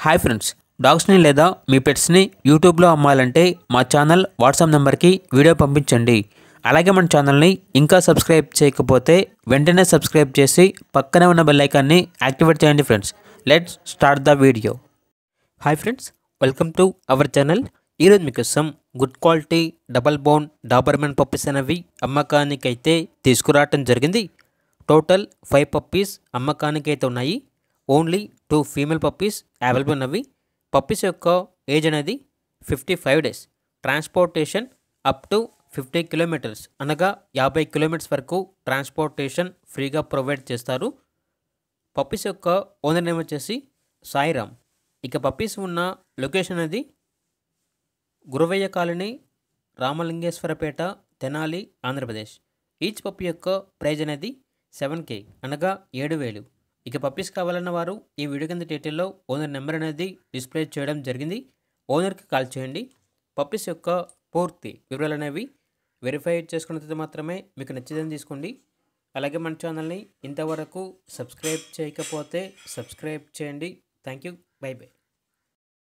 Hi friends, డాగ్స్ని లేదా మీ పెట్స్ని యూట్యూబ్లో అమ్మాలంటే మా ఛానల్ వాట్సాప్ నెంబర్కి వీడియో పంపించండి. అలాగే మన ఛానల్ని ఇంకా సబ్స్క్రైబ్ చేయకపోతే వెంటనే సబ్స్క్రైబ్ చేసి పక్కనే ఉన్న బెల్ ఐకాన్ని యాక్టివేట్ చేయండి friends. Let's start the video. Hi friends, welcome to our channel. ఈరోజు మీకోసం good quality double bone Doberman puppies అనేవి అమ్మకానికైతే తీసుకురావటం జరిగింది. టోటల్ 5 పప్పీస్ అమ్మకానికైతే ఉన్నాయి. ఓన్లీ 2 ఫీమేల్ పప్పీస్ అవైలబుల్ ఉన్నవి. పప్పీస్ యొక్క ఏజ్ అనేది 55 days. Transportation up to 50 kilometres అనగా 50 కిలోమీటర్స్ వరకు ట్రాన్స్పోర్టేషన్ ఫ్రీగా ప్రొవైడ్ చేస్తారు. పప్పీస్ యొక్క ఓనర్ నేమ్ వచ్చేసి సాయిరామ్. ఇక పప్పీస్ ఉన్న లొకేషన్ అనేది Guravaiah colony, Ramalingeswarapeta, Tenali, Andhra Pradesh. Each puppy యొక్క ప్రైజ్ అనేది 7K అనగా 7,000. ఇక పప్పీస్ కావాలన్న వారు ఈ వీడియో కింద డీటెయిల్లో ఓనర్ నెంబర్ అనేది డిస్ప్లే చేయడం జరిగింది. ఓనర్కి కాల్ చేయండి. పప్పీస్ యొక్క పూర్తి వివరాలు అనేవి వెరిఫై చేసుకున్నది మాత్రమే మీకు నచ్చేదని తీసుకోండి. అలాగే మన ఛానల్ని ఇంతవరకు సబ్స్క్రైబ్ చేయకపోతే సబ్స్క్రైబ్ చేయండి. Thank you. By by.